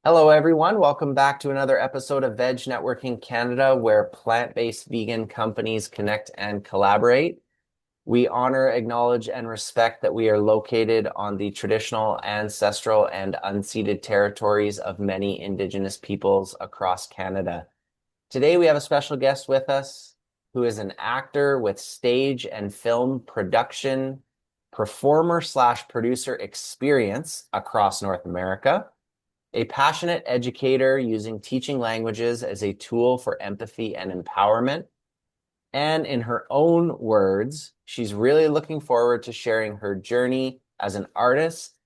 Hello, everyone. Welcome back to another episode of Veg Networking Canada, where plant-based vegan companies connect and collaborate. We honor, acknowledge, and respect that we are located on the traditional, ancestral, and unceded territories of many Indigenous peoples across Canada. Today, we have a special guest with us who is an actor with stage and film production, performer slash producer experience across North America, a passionate educator using teaching languages as a tool for empathy and empowerment. And in her own words, she's really looking forward to sharing her journey as an artist,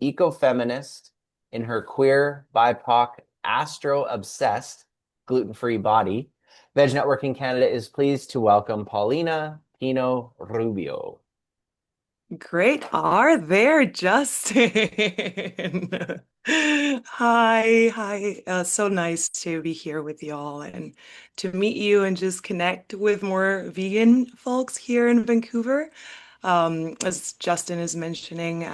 ecofeminist, in her queer, BIPOC, astro-obsessed, gluten-free body. Veg Networking Canada is pleased to welcome Paulina Pino-Rubio. Great are there, Justin. Hi. So nice to be here with y'all and to meet you and just connect with more vegan folks here in Vancouver. As Justin is mentioning,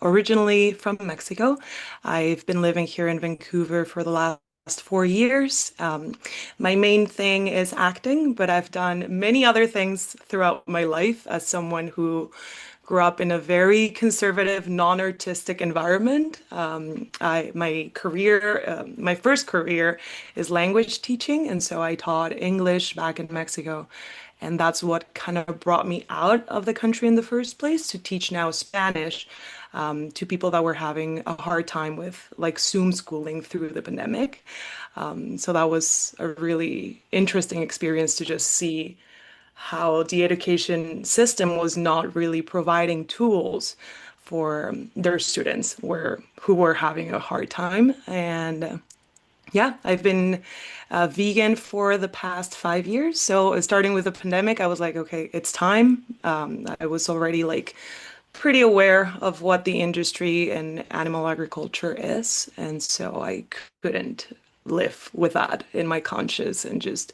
originally from Mexico. I've been living here in Vancouver for the last 4 years. My main thing is acting, but I've done many other things throughout my life as someone who grew up in a very conservative, non-artistic environment. My first career is language teaching, and so I taught English back in Mexico. And that's what kind of brought me out of the country in the first place to teach now Spanish to people that were having a hard time with like Zoom schooling through the pandemic. So that was a really interesting experience to just see how the education system was not really providing tools for their students who were having a hard time. And yeah, I've been vegan for the past 5 years. So starting with the pandemic, I was like, okay, it's time. I was already like pretty aware of what the industry and animal agriculture is. And so I couldn't live with that in my conscience and just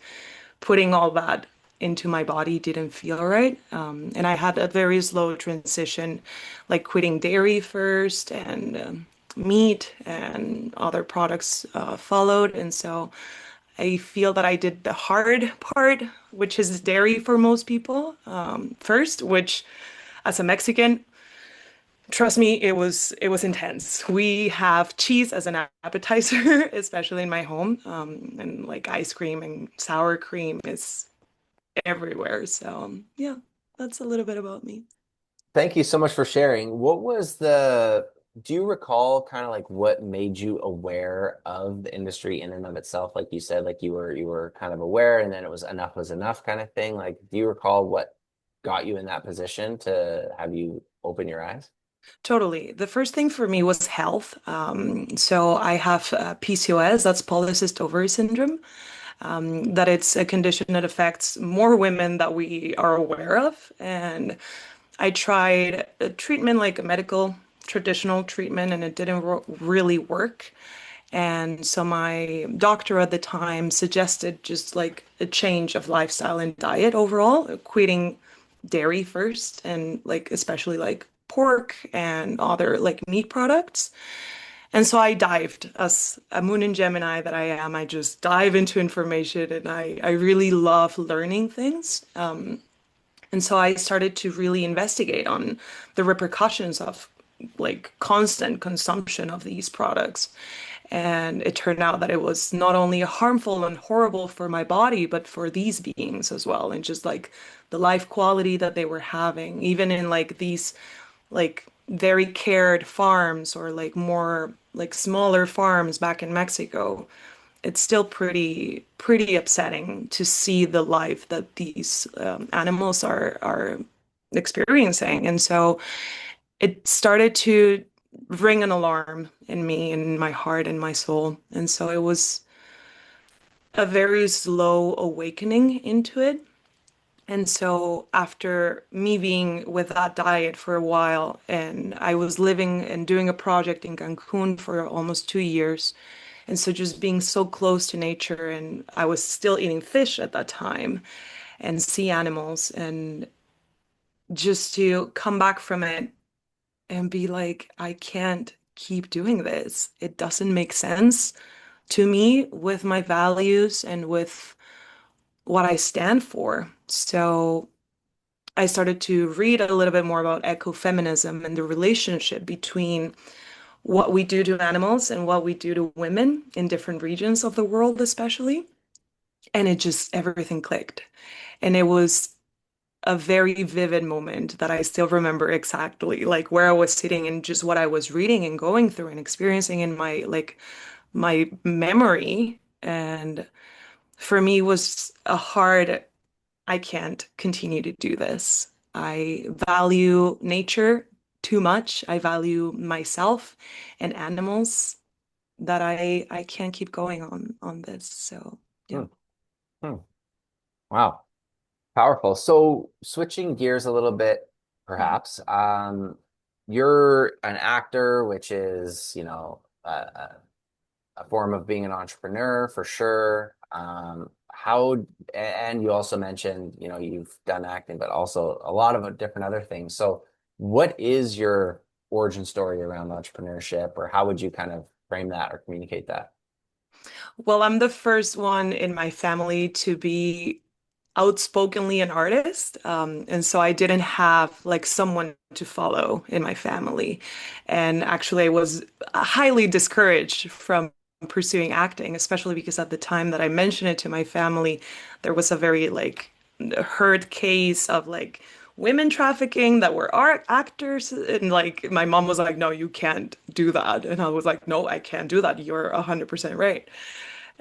putting all that into my body didn't feel right. And I had a very slow transition, like quitting dairy first and meat and other products followed. And so I feel that I did the hard part, which is dairy for most people first, which as a Mexican, trust me, it was intense. We have cheese as an appetizer, especially in my home, and like ice cream and sour cream is everywhere. So yeah, that's a little bit about me. Thank you so much for sharing. Do you recall kind of like what made you aware of the industry in and of itself? Like you said, like you were kind of aware and then it was enough kind of thing. Like, do you recall what got you in that position to have you open your eyes? Totally. The first thing for me was health. So I have PCOS, that's polycystic ovary syndrome. That it's a condition that affects more women that we are aware of. And I tried a treatment like a medical traditional treatment and it didn't really work. And so my doctor at the time suggested just like a change of lifestyle and diet overall, quitting dairy first and like especially like pork and other like meat products. And so I dived as a moon and Gemini that I am. I just dive into information and I really love learning things. And so I started to really investigate on the repercussions of like constant consumption of these products. And it turned out that it was not only harmful and horrible for my body, but for these beings as well. And just like the life quality that they were having, even in like these like very cared farms or like more like smaller farms back in Mexico, it's still pretty upsetting to see the life that these animals are experiencing. And so it started to ring an alarm in me and in my heart and my soul. And so it was a very slow awakening into it. And so after me being with that diet for a while, and I was living and doing a project in Cancun for almost 2 years. And so just being so close to nature, and I was still eating fish at that time and sea animals, and just to come back from it and be like, I can't keep doing this. It doesn't make sense to me with my values and with what I stand for. So I started to read a little bit more about ecofeminism and the relationship between what we do to animals and what we do to women in different regions of the world, especially. And it just, everything clicked. And it was a very vivid moment that I still remember exactly, like where I was sitting and just what I was reading and going through and experiencing in my memory. And for me was a hard, I can't continue to do this. I value nature too much. I value myself and animals that I can't keep going on this. So yeah. Hmm. Hmm. Wow. Powerful. So switching gears a little bit, perhaps, you're an actor, which is, a form of being an entrepreneur for sure. And you also mentioned, you've done acting, but also a lot of different other things. So what is your origin story around entrepreneurship, or how would you kind of frame that or communicate that? Well, I'm the first one in my family to be outspokenly an artist. And so I didn't have like someone to follow in my family. And actually, I was highly discouraged from pursuing acting, especially because at the time that I mentioned it to my family, there was a very like heard case of like women trafficking that were art actors. And like my mom was like, no, you can't do that. And I was like, no, I can't do that. You're 100% right.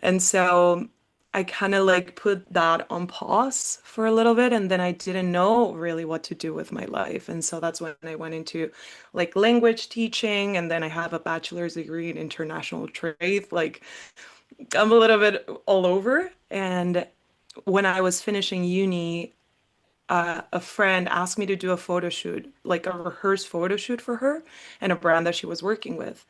And so I kind of like put that on pause for a little bit, and then I didn't know really what to do with my life. And so that's when I went into like language teaching, and then I have a bachelor's degree in international trade. Like I'm a little bit all over. And when I was finishing uni, a friend asked me to do a photo shoot, like a rehearsed photo shoot for her and a brand that she was working with.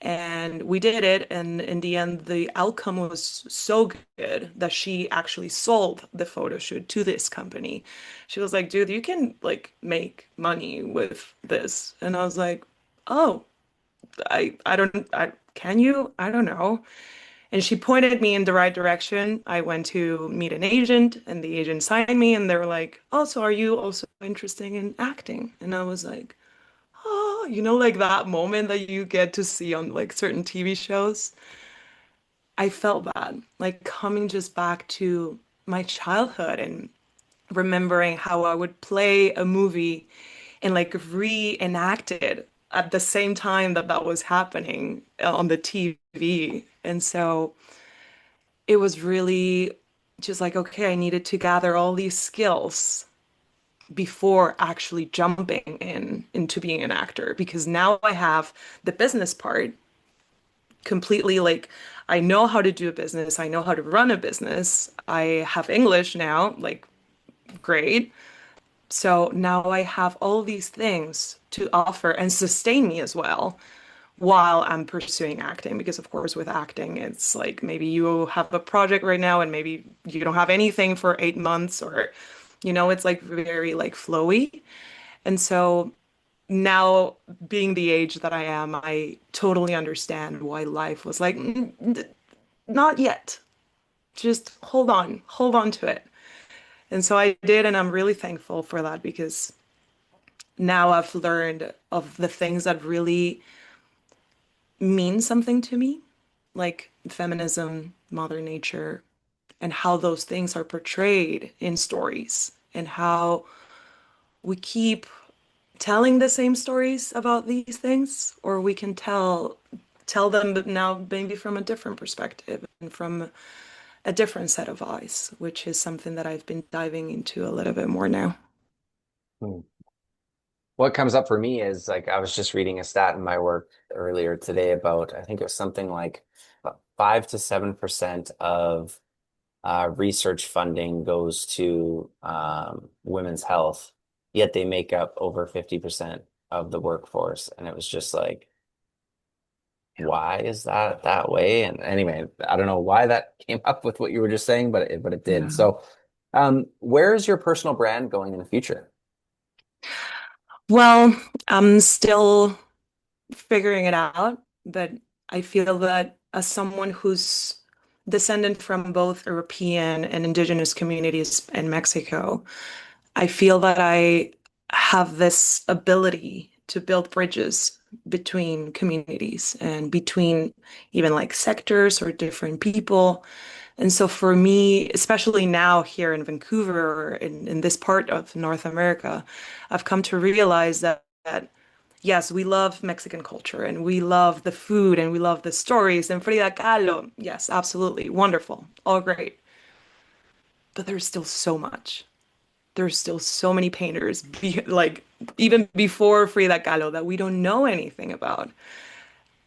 And we did it. And in the end, the outcome was so good that she actually sold the photo shoot to this company. She was like, dude, you can like make money with this. And I was like, oh, I don't, can you? I don't know. And she pointed me in the right direction. I went to meet an agent, and the agent signed me, and they were like, "Oh, so are you also interested in acting?" And I was like, "Oh, like that moment that you get to see on like certain TV shows." I felt bad, like coming just back to my childhood and remembering how I would play a movie and like reenact it at the same time that that was happening on the TV. And so it was really just like, okay, I needed to gather all these skills before actually jumping into being an actor because now I have the business part completely like I know how to do a business, I know how to run a business. I have English now, like great. So now I have all these things to offer and sustain me as well while I'm pursuing acting. Because, of course, with acting, it's like maybe you have a project right now and maybe you don't have anything for 8 months or, it's like very like flowy. And so now being the age that I am, I totally understand why life was like, not yet. Just hold on to it. And so I did, and I'm really thankful for that because now I've learned of the things that really mean something to me, like feminism, mother nature, and how those things are portrayed in stories, and how we keep telling the same stories about these things, or we can tell them but now maybe from a different perspective and from a different set of eyes, which is something that I've been diving into a little bit more now. Hmm. What comes up for me is like I was just reading a stat in my work earlier today about I think it was something like 5 to 7% of research funding goes to women's health, yet they make up over 50% of the workforce. And it was just like, why is that that way? And anyway, I don't know why that came up with what you were just saying, but it did. Yeah. So, where is your personal brand going in the future? Well, I'm still figuring it out, but I feel that as someone who's descendant from both European and indigenous communities in Mexico, I feel that I have this ability to build bridges between communities and between even like sectors or different people. And so for me, especially now here in Vancouver or in this part of North America, I've come to realize that yes, we love Mexican culture and we love the food and we love the stories and Frida Kahlo. Yes, absolutely. Wonderful. All great. But there's still so much. There's still so many painters, like even before Frida Kahlo, that we don't know anything about.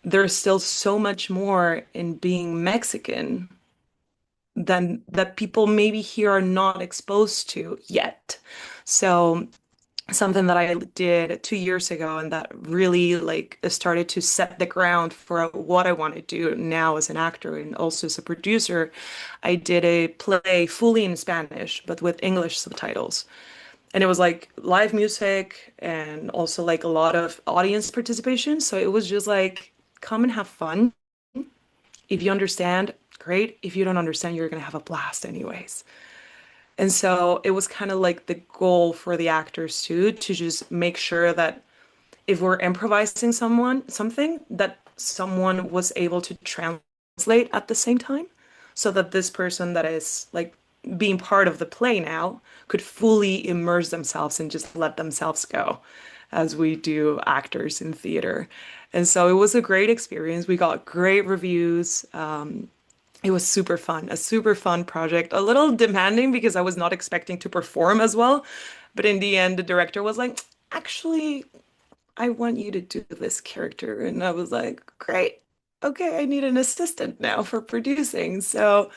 There's still so much more in being Mexican than that people maybe here are not exposed to yet. So something that I did 2 years ago and that really like started to set the ground for what I want to do now as an actor and also as a producer. I did a play fully in Spanish, but with English subtitles. And it was like live music and also like a lot of audience participation. So it was just like, come and have fun. If you understand, great. If you don't understand, you're going to have a blast anyways. And so it was kind of like the goal for the actors too, to just make sure that if we're improvising something, that someone was able to translate at the same time, so that this person that is like being part of the play now could fully immerse themselves and just let themselves go, as we do actors in theater. And so it was a great experience. We got great reviews. It was super fun, a super fun project, a little demanding because I was not expecting to perform as well. But in the end, the director was like, actually, I want you to do this character. And I was like, great. Okay, I need an assistant now for producing. So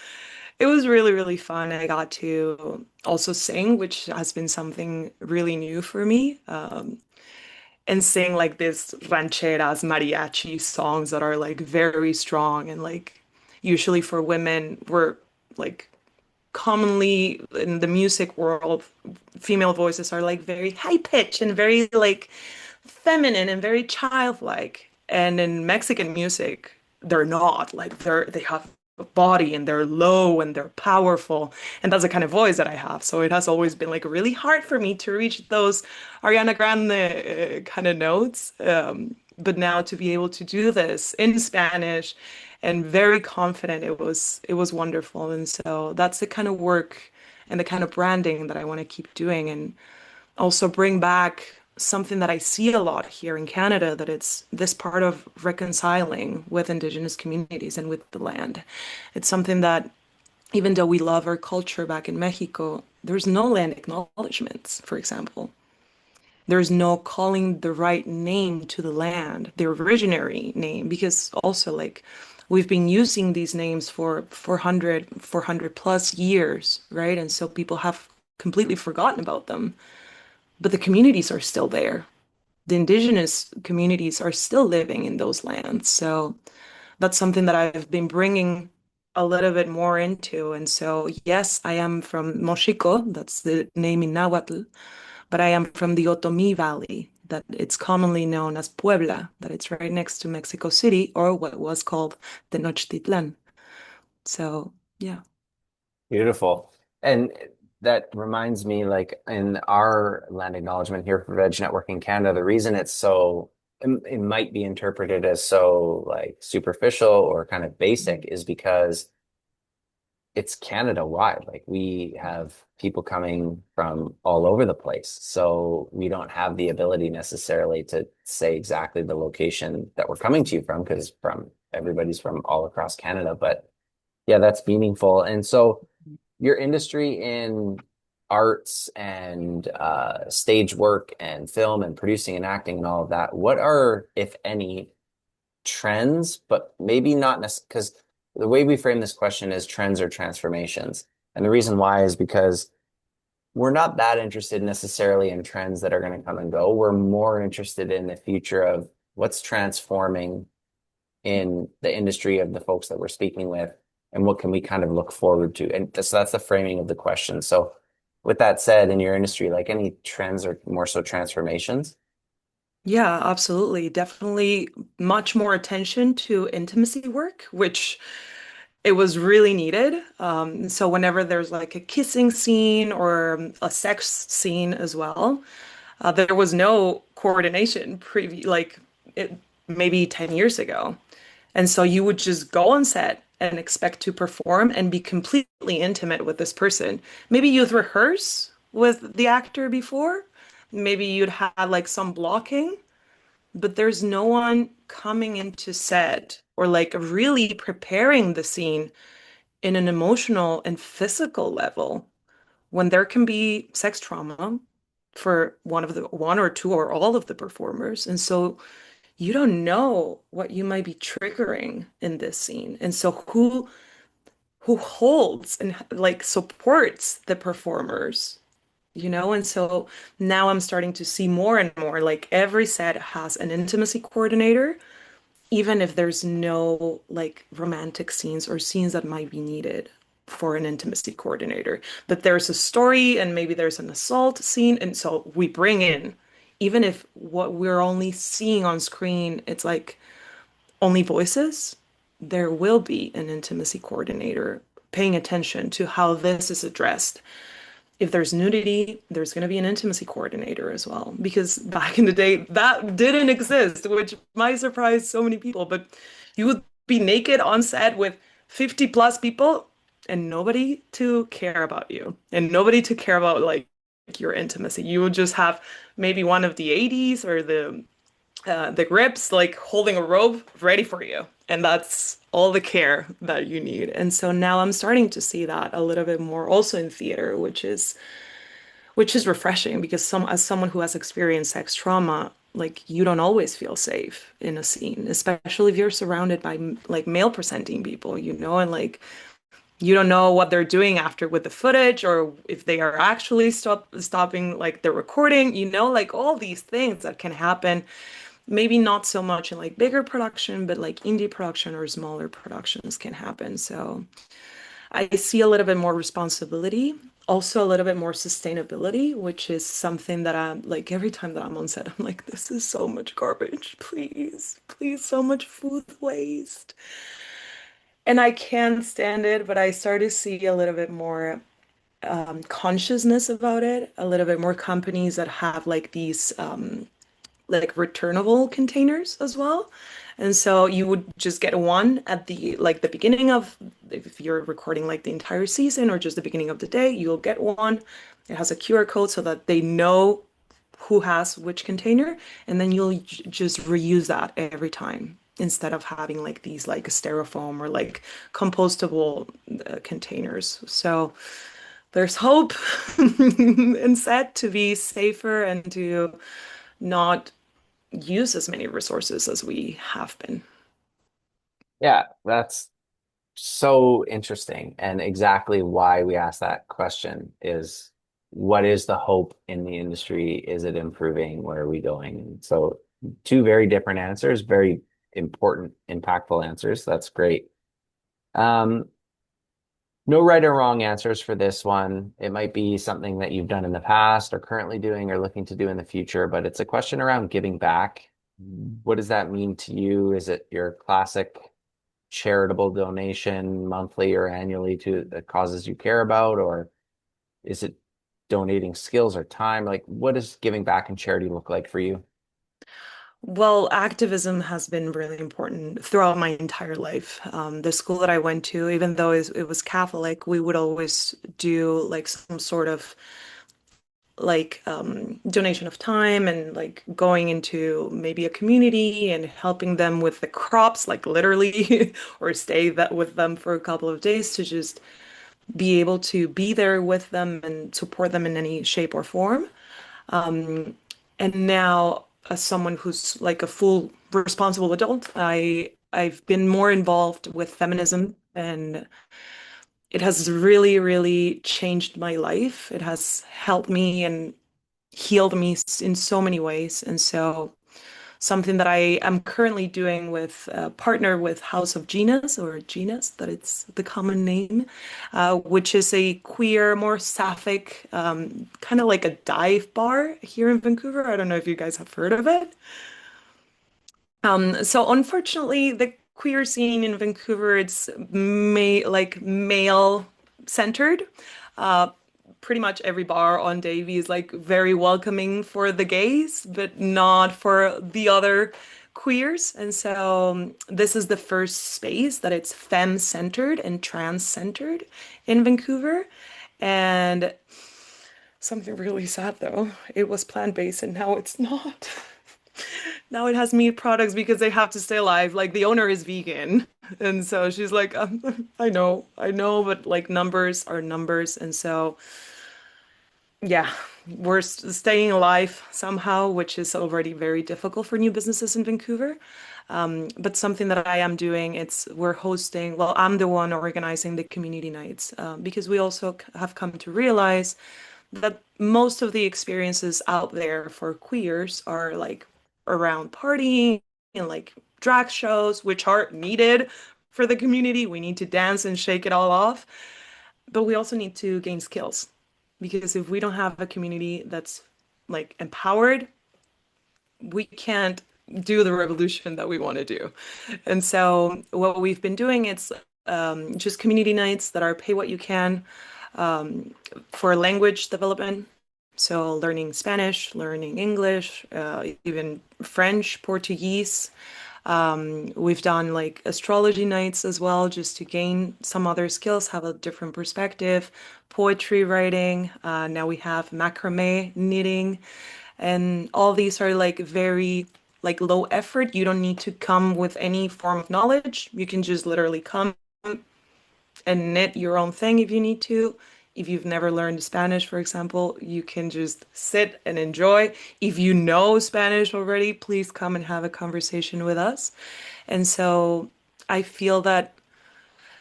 it was really, really fun. I got to also sing, which has been something really new for me. And sing like this rancheras, mariachi songs that are like very strong and like usually for women, we're like commonly in the music world, female voices are like very high pitch and very like feminine and very childlike. And in Mexican music, they're not like they have a body and they're low and they're powerful. And that's the kind of voice that I have. So it has always been like really hard for me to reach those Ariana Grande kind of notes. But now to be able to do this in Spanish and very confident, it was wonderful. And so that's the kind of work and the kind of branding that I want to keep doing. And also bring back something that I see a lot here in Canada, that it's this part of reconciling with Indigenous communities and with the land. It's something that even though we love our culture back in Mexico, there's no land acknowledgements, for example. There's no calling the right name to the land, the originary name, because also like we've been using these names for 400 plus years, right? And so people have completely forgotten about them, but the communities are still there. The indigenous communities are still living in those lands. So that's something that I've been bringing a little bit more into. And so, yes, I am from Moxico, that's the name in Nahuatl, but I am from the Otomí Valley, that it's commonly known as Puebla, that it's right next to Mexico City, or what was called Tenochtitlan. So, yeah. Beautiful. And that reminds me, like in our land acknowledgement here for Veg Networking Canada, the reason it's so, it might be interpreted as so like superficial or kind of basic is because it's Canada wide. Like we have people coming from all over the place. So we don't have the ability necessarily to say exactly the location that we're coming to you from because from everybody's from all across Canada. But yeah, that's meaningful. And so your industry in arts and stage work and film and producing and acting and all of that, what are, if any, trends, but maybe not necessarily, because the way we frame this question is trends or transformations. And the reason why is because we're not that interested necessarily in trends that are going to come and go. We're more interested in the future of what's transforming in the industry of the folks that we're speaking with, and what can we kind of look forward to? And so that's the framing of the question. So with that said, in your industry, like any trends or more so transformations? Yeah, absolutely. Definitely much more attention to intimacy work, which it was really needed. So whenever there's like a kissing scene or a sex scene as well, there was no coordination like it maybe 10 years ago. And so you would just go on set and expect to perform and be completely intimate with this person. Maybe you'd rehearse with the actor before. Maybe you'd have like some blocking, but there's no one coming into set or like really preparing the scene in an emotional and physical level when there can be sex trauma for one or two or all of the performers. And so you don't know what you might be triggering in this scene. And so who holds and like supports the performers, you know? And so now I'm starting to see more and more like every set has an intimacy coordinator, even if there's no like romantic scenes or scenes that might be needed for an intimacy coordinator. But there's a story and maybe there's an assault scene. And so we bring in, even if what we're only seeing on screen, it's like only voices, there will be an intimacy coordinator paying attention to how this is addressed. If there's nudity, there's going to be an intimacy coordinator as well. Because back in the day, that didn't exist, which might surprise so many people. But you would be naked on set with 50 plus people and nobody to care about you and nobody to care about like your intimacy. You would just have maybe one of the 80s or the grips like holding a rope ready for you. And that's all the care that you need. And so now I'm starting to see that a little bit more also in theater, which is refreshing because as someone who has experienced sex trauma, like you don't always feel safe in a scene, especially if you're surrounded by like male presenting people, you know, and like you don't know what they're doing after with the footage or if they are actually stopping like the recording, you know, like all these things that can happen. Maybe not so much in like bigger production, but like indie production or smaller productions can happen. So I see a little bit more responsibility, also a little bit more sustainability, which is something that I'm like every time that I'm on set, I'm like, this is so much garbage. Please, please, so much food waste. And I can't stand it, but I start to see a little bit more consciousness about it, a little bit more companies that have like these like returnable containers as well. And so you would just get one at the like the beginning of if you're recording like the entire season or just the beginning of the day, you'll get one. It has a QR code so that they know who has which container, and then you'll just reuse that every time instead of having like these like styrofoam or like compostable containers. So there's hope and set to be safer and to not use as many resources as we have been. Yeah, that's so interesting. And exactly why we asked that question is what is the hope in the industry? Is it improving? Where are we going? So, two very different answers, very important, impactful answers. That's great. Um, no right or wrong answers for this one. It might be something that you've done in the past or currently doing or looking to do in the future, but it's a question around giving back. What does that mean to you? Is it your classic charitable donation monthly or annually to the causes you care about, or is it donating skills or time? Like, what does giving back and charity look like for you? Well, activism has been really important throughout my entire life. The school that I went to, even though it was Catholic, we would always do like some sort of like donation of time and like going into maybe a community and helping them with the crops, like literally, or stay that with them for a couple of days to just be able to be there with them and support them in any shape or form. And now, as someone who's like a full responsible adult, I've been more involved with feminism, and it has really, really changed my life. It has helped me and healed me in so many ways. And so something that I am currently doing with a partner with House of Genus, or Genus, that it's the common name, which is a queer, more sapphic, kind of like a dive bar here in Vancouver. I don't know if you guys have heard of it. So unfortunately, the queer scene in Vancouver, it's like male centered. Uh, Pretty much every bar on Davie is like very welcoming for the gays, but not for the other queers. And so this is the first space that it's femme centered and trans centered in Vancouver. And something really sad though, it was plant-based and now it's not. Now it has meat products because they have to stay alive. Like the owner is vegan. And so she's like, I know, but like numbers are numbers. And so, yeah, we're staying alive somehow, which is already very difficult for new businesses in Vancouver. But something that I am doing, we're hosting, well, I'm the one organizing the community nights because we also have come to realize that most of the experiences out there for queers are like around partying and like drag shows, which are needed for the community. We need to dance and shake it all off, but we also need to gain skills because if we don't have a community that's like empowered, we can't do the revolution that we want to do. And so what we've been doing, it's just community nights that are pay what you can for language development. So learning Spanish, learning English, even French, Portuguese. We've done like astrology nights as well, just to gain some other skills, have a different perspective, poetry writing. Now we have macrame knitting, and all these are like very like low effort. You don't need to come with any form of knowledge. You can just literally come and knit your own thing if you need to. If you've never learned Spanish, for example, you can just sit and enjoy. If you know Spanish already, please come and have a conversation with us. And so I feel that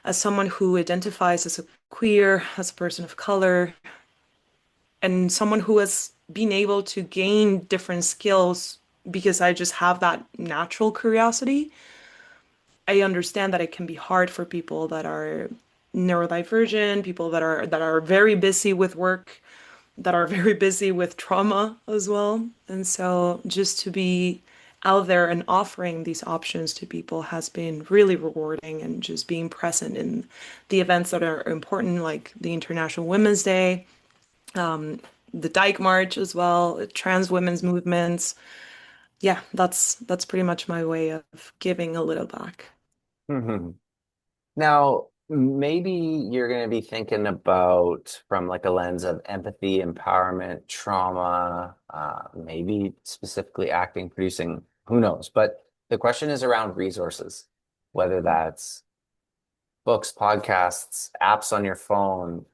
as someone who identifies as a queer, as a person of color, and someone who has been able to gain different skills because I just have that natural curiosity, I understand that it can be hard for people that are neurodivergent, people that are very busy with work, that are very busy with trauma as well. And so just to be out there and offering these options to people has been really rewarding, and just being present in the events that are important, like the International Women's Day, the Dyke March as well, trans women's movements. Yeah, that's pretty much my way of giving a little back. Mhm. Now, maybe you're going to be thinking about from like a lens of empathy, empowerment, trauma, maybe specifically acting, producing, who knows? But the question is around resources, whether that's books, podcasts, apps on your phone.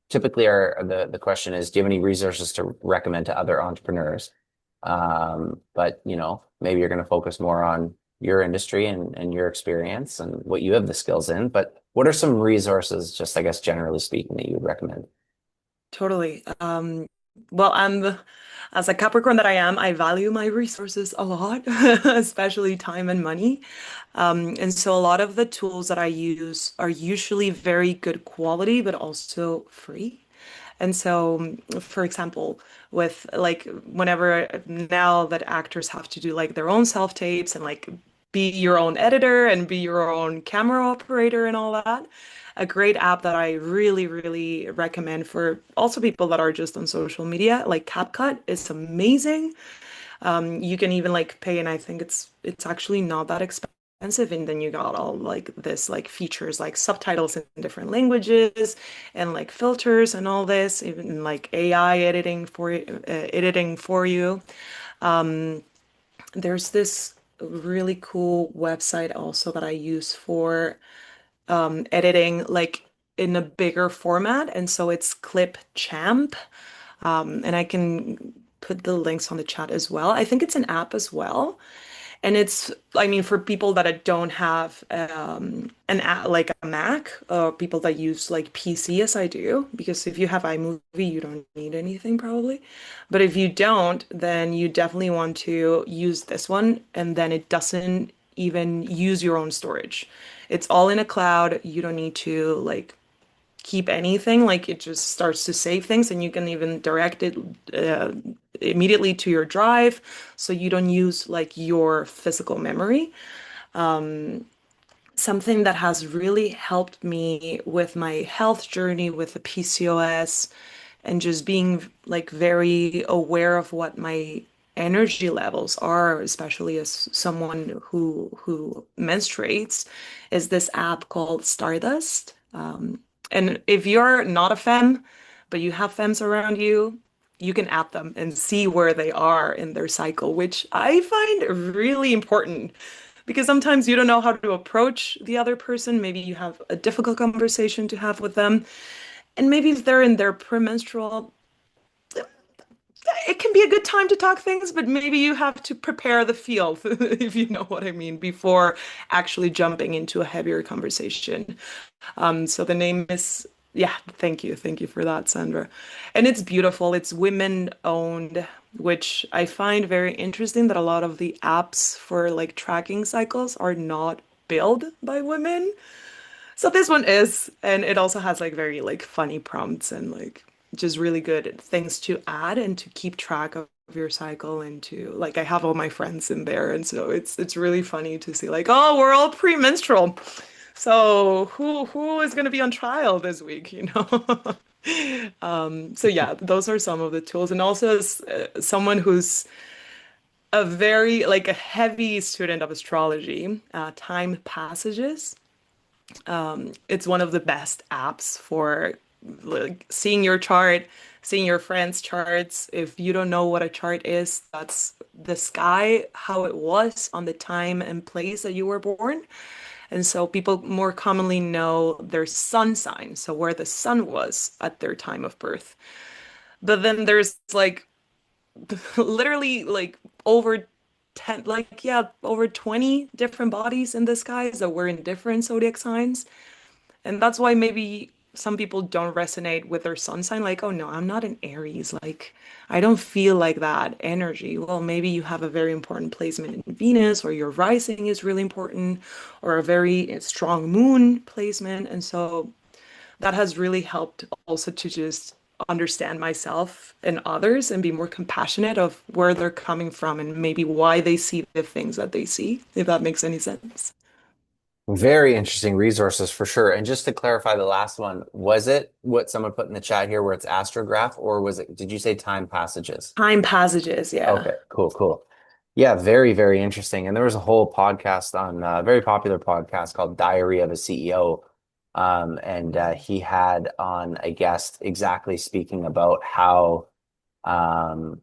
Typically the question is, do you have any resources to recommend to other entrepreneurs? But maybe you're going to focus more on your industry and your experience and what you have the skills in. But what are some resources, just I guess generally speaking, that you would recommend? Totally. Well, as a Capricorn that I am, I value my resources a lot, especially time and money. And so a lot of the tools that I use are usually very good quality, but also free. And so, for example, with like whenever now that actors have to do like their own self-tapes and like be your own editor and be your own camera operator and all that, a great app that I really, really recommend for also people that are just on social media, like CapCut, is amazing. You can even like pay, and I think it's actually not that expensive. And then you got all like this like features like subtitles in different languages and like filters and all this, even like AI editing for you. There's this really cool website also that I use for editing like in a bigger format, and so it's Clipchamp. And I can put the links on the chat as well. I think it's an app as well. And it's, I mean, for people that don't have like a Mac, or people that use like PC as I do, because if you have iMovie, you don't need anything probably. But if you don't, then you definitely want to use this one, and then it doesn't even use your own storage. It's all in a cloud. You don't need to like keep anything. Like it just starts to save things, and you can even direct it uh, immediately to your drive, so you don't use like your physical memory. Something that has really helped me with my health journey with the PCOS and just being like very aware of what my energy levels are, especially as someone who menstruates, is this app called Stardust. And if you're not a femme, but you have femmes around you, you can add them and see where they are in their cycle, which I find really important because sometimes you don't know how to approach the other person. Maybe you have a difficult conversation to have with them. And maybe if they're in their premenstrual, it can be a good time to talk things, but maybe you have to prepare the field, if you know what I mean, before actually jumping into a heavier conversation. So the name is, yeah, thank you. Thank you for that, Sandra. And it's beautiful. It's women owned, which I find very interesting that a lot of the apps for like tracking cycles are not built by women. So this one is, and it also has like very like funny prompts and like just really good things to add and to keep track of your cycle and to like I have all my friends in there and so it's really funny to see like, oh, we're all premenstrual. So who is going to be on trial this week, you know? So yeah, those are some of the tools. And also as someone who's a very like a heavy student of astrology, time passages. It's one of the best apps for like seeing your chart, seeing your friends' charts. If you don't know what a chart is, that's the sky, how it was on the time and place that you were born. And so people more commonly know their sun sign, so where the sun was at their time of birth. But then there's like literally like over 10, like yeah, over 20 different bodies in the sky that were in different zodiac signs. And that's why maybe some people don't resonate with their sun sign, like, oh no, I'm not an Aries. Like, I don't feel like that energy. Well, maybe you have a very important placement in Venus, or your rising is really important, or a very strong moon placement. And so that has really helped also to just understand myself and others and be more compassionate of where they're coming from and maybe why they see the things that they see, if that makes any sense. Very interesting resources for sure. And just to clarify the last one, was it what someone put in the chat here where it's astrograph, or was it, did you say time passages? Time passages, yeah. Okay, cool, cool. Yeah, very, very interesting. And there was a whole podcast on a very popular podcast called Diary of a CEO. And he had on a guest exactly speaking about how, um,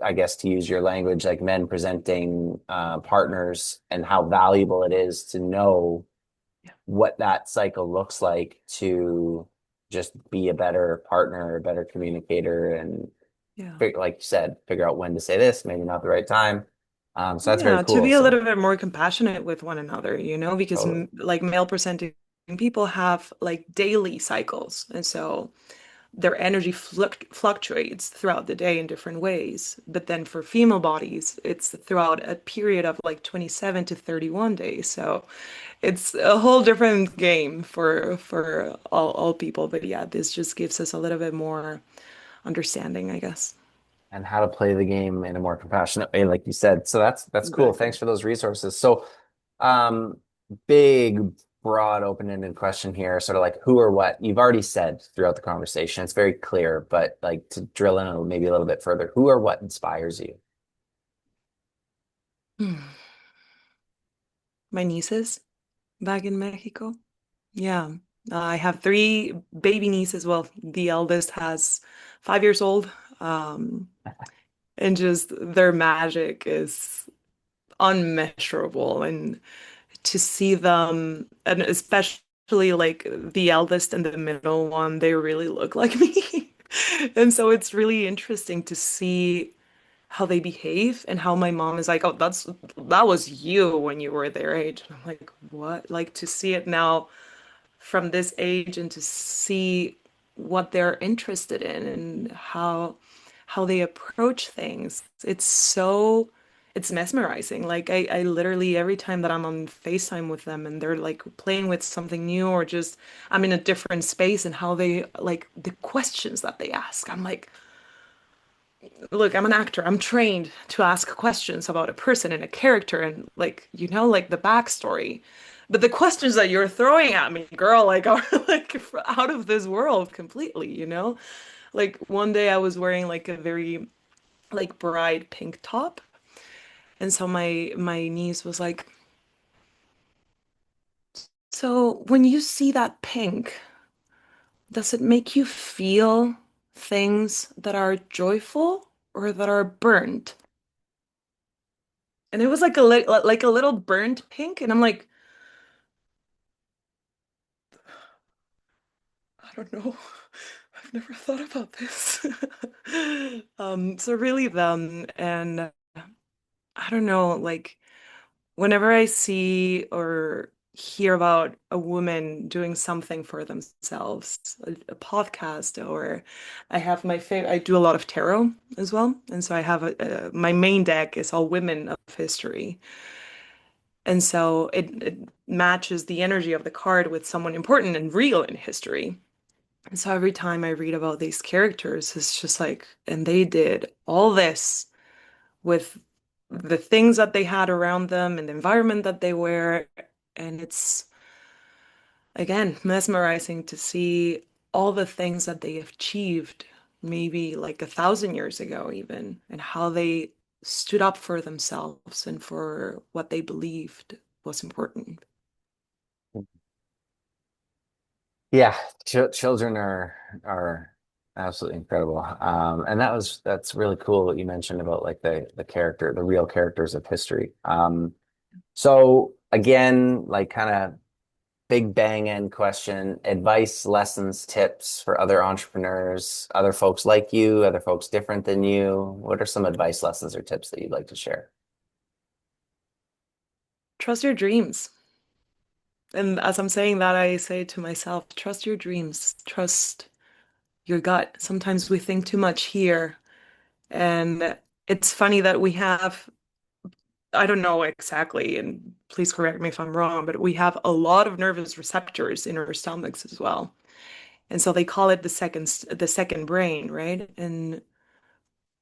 I guess to use your language, like men presenting partners and how valuable it is to know Yeah. what that cycle looks like to just be a better partner, a better communicator, and Yeah. like you said, figure out when to say this, maybe not the right time. So that's very Yeah, to cool. be a So little bit more compassionate with one another, you know, because totally. like male presenting people have like daily cycles. And so their energy fluctuates throughout the day in different ways. But then for female bodies, it's throughout a period of like 27 to 31 days. So it's a whole different game for all people. But yeah, this just gives us a little bit more understanding, I guess. And how to play the game in a more compassionate way, like you said. So that's cool. Thanks Exactly. for those resources. So, um, big, broad, open-ended question here, sort of like who or what you've already said throughout the conversation. It's very clear, but like to drill in maybe a little bit further, who or what inspires you? Hmm. My nieces back in Mexico. Yeah. I have three baby nieces. Well, the eldest has 5 years old. Um, and just their magic is unmeasurable. And to see them, and especially like the eldest and the middle one, they really look like me. And so it's really interesting to see how they behave and how my mom is like, oh, that was you when you were their age. And I'm like, what? Like to see it now from this age and to see what they're interested in and how they approach things. It's mesmerizing. Like I literally every time that I'm on FaceTime with them and they're like playing with something new or just I'm in a different space and how they like the questions that they ask. I'm like, look, I'm an actor. I'm trained to ask questions about a person and a character and like, like the backstory. But the questions that you're throwing at me, girl, like are like out of this world completely. Like one day I was wearing like a very like bright pink top. And so my niece was like, "So when you see that pink, does it make you feel things that are joyful or that are burnt?" And it was like a little burnt pink, and I'm like, I don't know. I've never thought about this. So really them, and I don't know, like whenever I see or hear about a woman doing something for themselves, a podcast, or I have my favorite, I do a lot of tarot as well. And so I have my main deck is all women of history. And so it matches the energy of the card with someone important and real in history. And so every time I read about these characters, it's just like, and they did all this with the things that they had around them and the environment that they were. And it's, again, mesmerizing to see all the things that they achieved, maybe like 1,000 years ago, even, and how they stood up for themselves and for what they believed was important. Yeah, children are absolutely incredible. And that's really cool what you mentioned about like the real characters of history. So again, like kind of big bang end question, advice, lessons, tips for other entrepreneurs, other folks like you, other folks different than you. What are some advice, lessons, or tips that you'd like to share? Trust your dreams. And as I'm saying that, I say to myself, trust your dreams, trust your gut. Sometimes we think too much here. And it's funny that we have, I don't know exactly, and please correct me if I'm wrong, but we have a lot of nervous receptors in our stomachs as well. And so they call it the second brain, right? And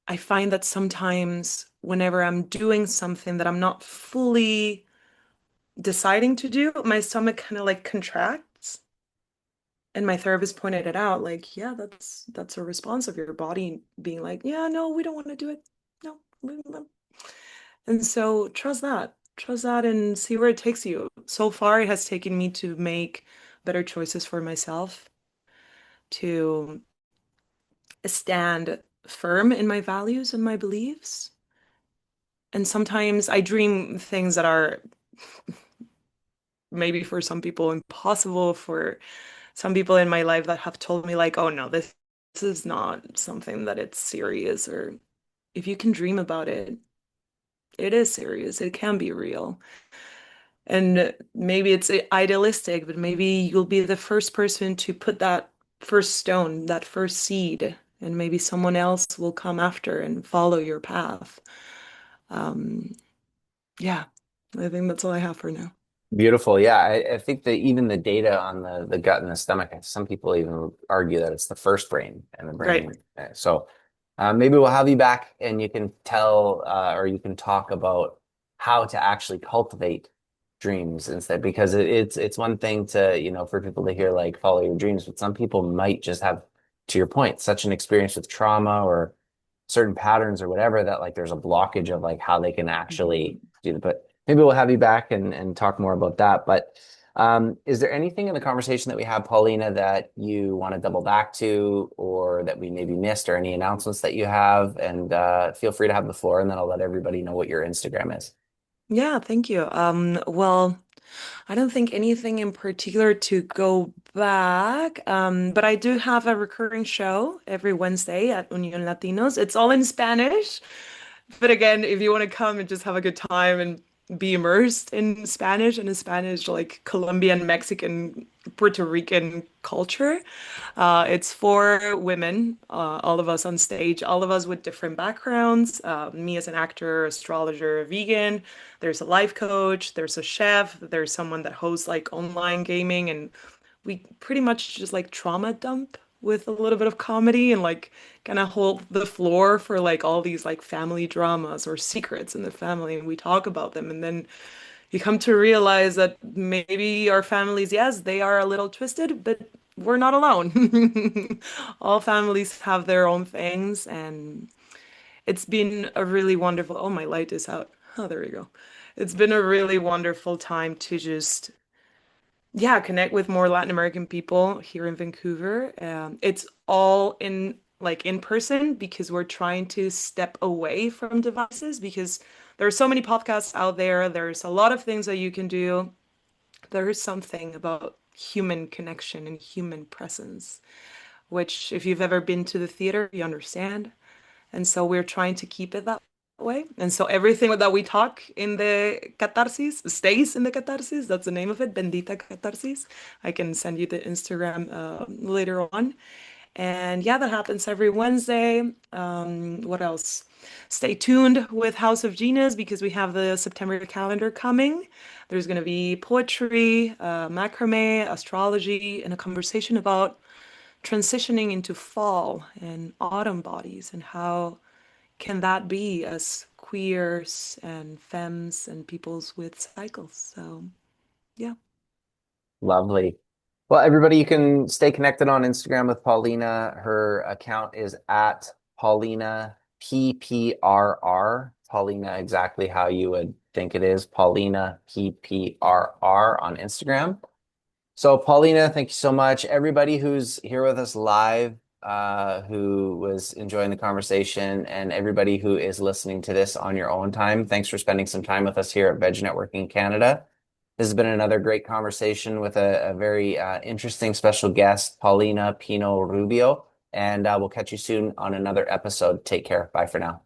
I find that sometimes whenever I'm doing something that I'm not fully deciding to do, my stomach kind of like contracts. And my therapist pointed it out, like, yeah, that's a response of your body being like, yeah, no, we don't want to do it. No. And so trust that. Trust that and see where it takes you. So far, it has taken me to make better choices for myself, to stand firm in my values and my beliefs. And sometimes I dream things that are maybe for some people impossible, for some people in my life that have told me like, oh no, this is not something that it's serious, or if you can dream about it, it is serious. It can be real. And maybe it's idealistic, but maybe you'll be the first person to put that first stone, that first seed, and maybe someone else will come after and follow your path. Um, yeah, I think that's all I have for now. Beautiful. Yeah, I think that even the data on the gut and the stomach, some people even argue that it's the first brain and the Right. brain. So maybe we'll have you back and you can tell or you can talk about how to actually cultivate dreams instead, because it's one thing to, for people to hear like follow your dreams, but some people might just have, to your point, such an experience with trauma or certain patterns or whatever that like there's a blockage of like how they can actually Mhm. do that. But maybe we'll have you back and talk more about that. But is there anything in the conversation that we have, Paulina, that you want to double back to or that we maybe missed or any announcements that you have? And feel free to have the floor and then I'll let everybody know what your Instagram is. Yeah, thank you. Well, I don't think anything in particular to go back, but I do have a recurring show every Wednesday at Union Latinos. It's all in Spanish. But again, if you want to come and just have a good time and be immersed in Spanish and in Spanish, like Colombian, Mexican, Puerto Rican culture, it's for women, all of us on stage, all of us with different backgrounds. Me as an actor, astrologer, vegan. There's a life coach, there's a chef, there's someone that hosts like online gaming, and we pretty much just like trauma dump with a little bit of comedy and like kind of hold the floor for like all these like family dramas or secrets in the family, and we talk about them, and then you come to realize that maybe our families, yes, they are a little twisted, but we're not alone. All families have their own things, and it's been a really wonderful. Oh, my light is out. Oh, there we go. It's been a really wonderful time to just, yeah, connect with more Latin American people here in Vancouver. It's all in like in person because we're trying to step away from devices because there are so many podcasts out there. There's a lot of things that you can do. There is something about human connection and human presence, which if you've ever been to the theater, you understand. And so we're trying to keep it that way. And so everything that we talk in the catharsis stays in the catharsis. That's the name of it, Bendita Catharsis. I can send you the Instagram later on. And yeah, that happens every Wednesday. What else? Stay tuned with House of Genius because we have the September calendar coming. There's going to be poetry, macrame, astrology, and a conversation about transitioning into fall and autumn bodies and how can that be as queers and femmes and peoples with cycles. So yeah. Lovely. Well, everybody, you can stay connected on Instagram with Paulina. Her account is at Paulina PPRR. Paulina, exactly how you would think it is. Paulina PPRR on Instagram. So, Paulina, thank you so much. Everybody who's here with us live, who was enjoying the conversation, and everybody who is listening to this on your own time, thanks for spending some time with us here at Veg Networking Canada. This has been another great conversation with a very interesting special guest, Paulina Pino-Rubio, and we'll catch you soon on another episode. Take care. Bye for now.